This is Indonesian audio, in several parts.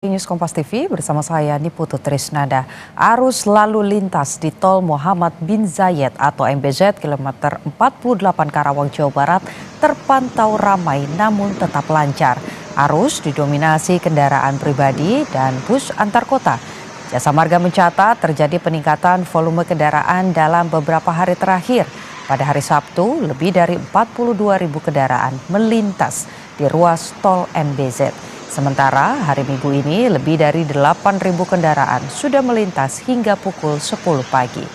News Kompas TV bersama saya Niputu Trisnanda. Arus lalu lintas di Tol Muhammad bin Zayed atau MBZ kilometer 48 Karawang, Jawa Barat terpantau ramai namun tetap lancar. Arus didominasi kendaraan pribadi dan bus antar kota. Jasa Marga mencatat terjadi peningkatan volume kendaraan dalam beberapa hari terakhir. Pada hari Sabtu, lebih dari 42.000 kendaraan melintas di ruas tol MBZ. Sementara hari Minggu ini lebih dari 8.000 kendaraan sudah melintas hingga pukul 10 pagi.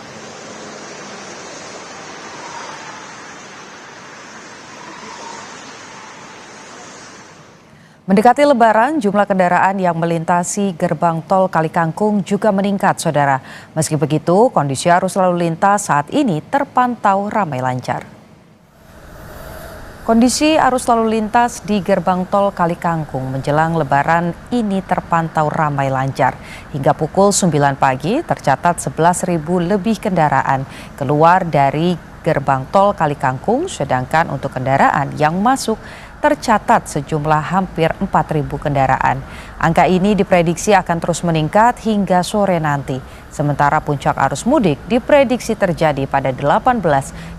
Mendekati Lebaran, jumlah kendaraan yang melintasi gerbang tol Kalikangkung juga meningkat, saudara. Meski begitu, kondisi arus lalu lintas saat ini terpantau ramai lancar. Kondisi arus lalu lintas di gerbang tol Kalikangkung menjelang Lebaran ini terpantau ramai lancar. Hingga pukul 9 pagi tercatat 11.000 lebih kendaraan keluar dari gerbang tol Kalikangkung, sedangkan untuk kendaraan yang masuk tercatat sejumlah hampir 4.000 kendaraan. Angka ini diprediksi akan terus meningkat hingga sore nanti. Sementara puncak arus mudik diprediksi terjadi pada 18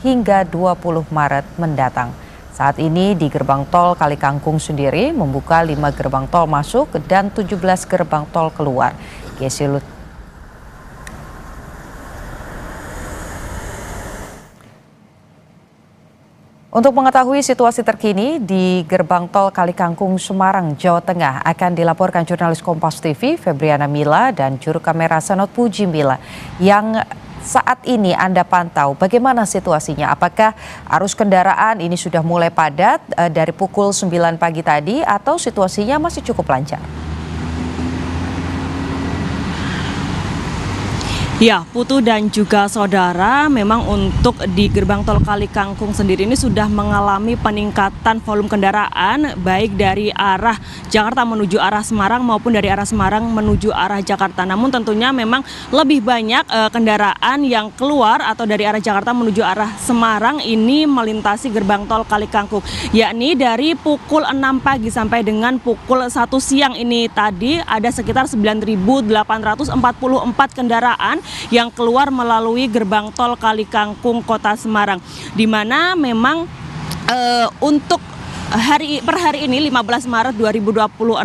hingga 20 Maret mendatang. Saat ini di gerbang tol Kalikangkung sendiri membuka 5 gerbang tol masuk dan 17 gerbang tol keluar. Untuk mengetahui situasi terkini di gerbang tol Kalikangkung Semarang, Jawa Tengah akan dilaporkan jurnalis Kompas TV Febriana Mila dan juru kamera Sanot Puji Mila yang saat ini Anda pantau. Bagaimana situasinya? Apakah arus kendaraan ini sudah mulai padat dari pukul 9 pagi tadi atau situasinya masih cukup lancar? Ya, Putu dan juga saudara, memang untuk di gerbang tol Kalikangkung sendiri ini sudah mengalami peningkatan volume kendaraan baik dari arah Jakarta menuju arah Semarang maupun dari arah Semarang menuju arah Jakarta. Namun tentunya memang lebih banyak kendaraan yang keluar atau dari arah Jakarta menuju arah Semarang ini melintasi gerbang tol Kalikangkung, yakni dari pukul 6 pagi sampai dengan pukul 1 siang ini tadi ada sekitar 9.844 kendaraan yang keluar melalui gerbang tol Kalikangkung Kota Semarang, di mana memang untuk per hari ini 15 Maret 2026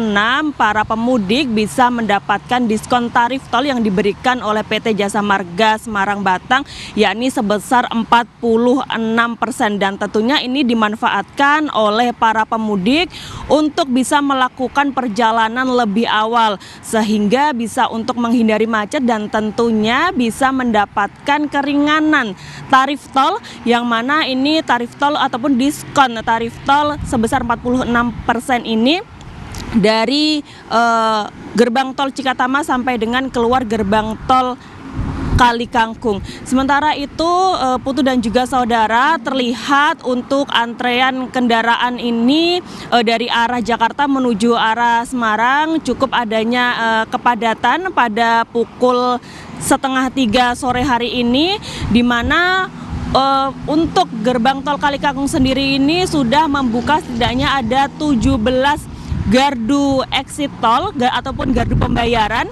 para pemudik bisa mendapatkan diskon tarif tol yang diberikan oleh PT Jasa Marga Semarang Batang, yakni sebesar 46%, dan tentunya ini dimanfaatkan oleh para pemudik untuk bisa melakukan perjalanan lebih awal sehingga bisa untuk menghindari macet dan tentunya bisa mendapatkan keringanan tarif tol, yang mana ini tarif tol ataupun diskon tarif tol sebesar 46% ini dari gerbang tol Cikatama sampai dengan keluar gerbang tol Kalikangkung. Sementara itu Putu dan juga saudara, terlihat untuk antrean kendaraan ini dari arah Jakarta menuju arah Semarang cukup adanya kepadatan pada pukul 2:30 sore hari ini, di mana untuk gerbang tol Kalikangkung sendiri ini sudah membuka setidaknya ada 17 gardu exit tol ataupun gardu pembayaran,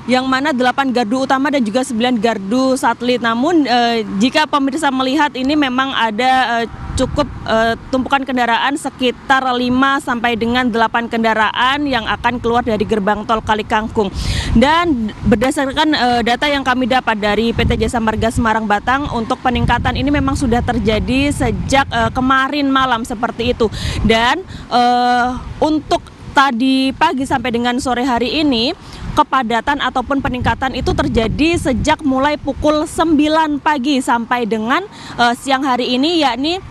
yang mana 8 gardu utama dan juga 9 gardu satelit. Namun jika pemirsa melihat ini memang ada cukup tumpukan kendaraan sekitar 5 sampai dengan 8 kendaraan yang akan keluar dari gerbang tol Kalikangkung. Dan berdasarkan data yang kami dapat dari PT Jasa Marga Semarang Batang, untuk peningkatan ini memang sudah terjadi sejak kemarin malam seperti itu. Dan untuk tadi pagi sampai dengan sore hari ini, kepadatan ataupun peningkatan itu terjadi sejak mulai pukul 9 pagi sampai dengan siang hari ini, yakni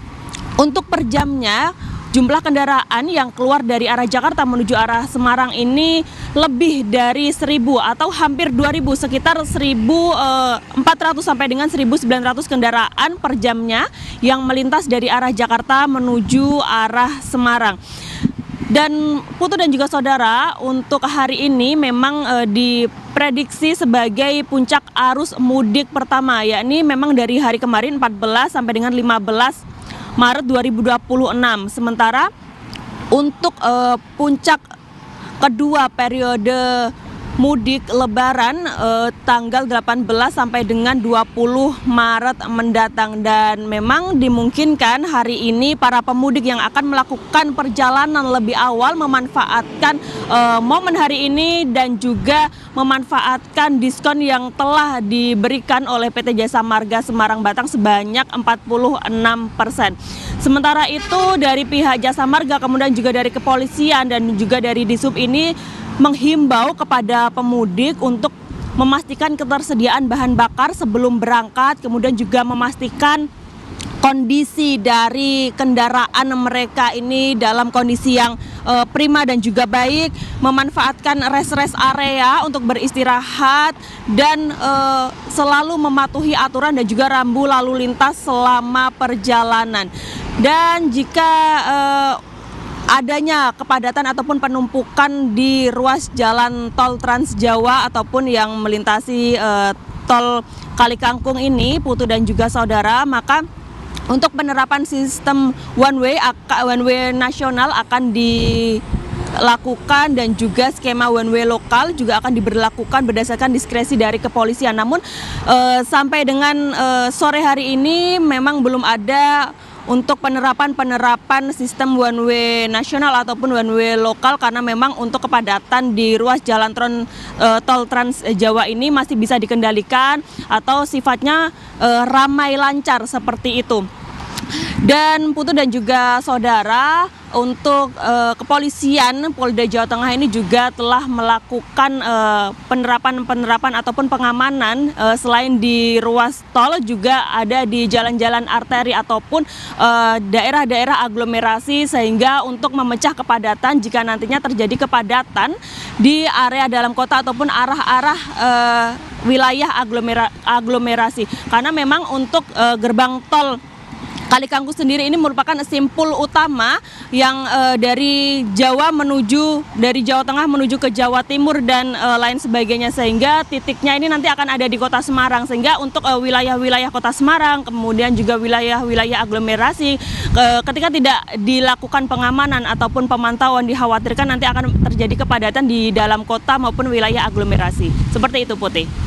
untuk per jamnya jumlah kendaraan yang keluar dari arah Jakarta menuju arah Semarang ini lebih dari 1.000 atau hampir 2.000, sekitar 1.400 sampai dengan 1.900 kendaraan per jamnya yang melintas dari arah Jakarta menuju arah Semarang. Dan Putu dan juga saudara, untuk hari ini memang diprediksi sebagai puncak arus mudik pertama, yakni memang dari hari kemarin 14 sampai dengan 15 Maret 2026. Sementara untuk puncak kedua periode mudik Lebaran tanggal 18 sampai dengan 20 Maret mendatang, dan memang dimungkinkan hari ini para pemudik yang akan melakukan perjalanan lebih awal memanfaatkan momen hari ini dan juga memanfaatkan diskon yang telah diberikan oleh PT Jasa Marga Semarang Batang sebanyak 46%. Sementara itu dari pihak Jasa Marga, kemudian juga dari kepolisian dan juga dari Dishub ini menghimbau kepada pemudik untuk memastikan ketersediaan bahan bakar sebelum berangkat, kemudian juga memastikan kondisi dari kendaraan mereka ini dalam kondisi yang prima dan juga baik, memanfaatkan rest area untuk beristirahat dan selalu mematuhi aturan dan juga rambu lalu lintas selama perjalanan. Dan jika adanya kepadatan ataupun penumpukan di ruas jalan tol Trans Jawa ataupun yang melintasi tol Kalikangkung ini, Putu dan juga saudara, maka untuk penerapan sistem one way nasional akan dilakukan dan juga skema one way lokal juga akan diberlakukan berdasarkan diskresi dari kepolisian. Namun sampai dengan sore hari ini memang belum ada untuk penerapan sistem one way nasional ataupun one way lokal, karena memang untuk kepadatan di ruas jalan tol Trans Jawa ini masih bisa dikendalikan atau sifatnya ramai lancar seperti itu. Dan Putu dan juga saudara, untuk kepolisian Polda Jawa Tengah ini juga telah melakukan penerapan ataupun pengamanan selain di ruas tol, juga ada di jalan-jalan arteri ataupun daerah-daerah aglomerasi, sehingga untuk memecah kepadatan jika nantinya terjadi kepadatan di area dalam kota ataupun arah-arah wilayah aglomerasi. Karena memang untuk gerbang tol Kalikangkung sendiri ini merupakan simpul utama yang dari Jawa Tengah menuju ke Jawa Timur dan lain sebagainya, sehingga titiknya ini nanti akan ada di Kota Semarang. Sehingga untuk wilayah-wilayah Kota Semarang, kemudian juga wilayah-wilayah aglomerasi, ketika tidak dilakukan pengamanan ataupun pemantauan, dikhawatirkan nanti akan terjadi kepadatan di dalam kota maupun wilayah aglomerasi. Seperti itu, Putih.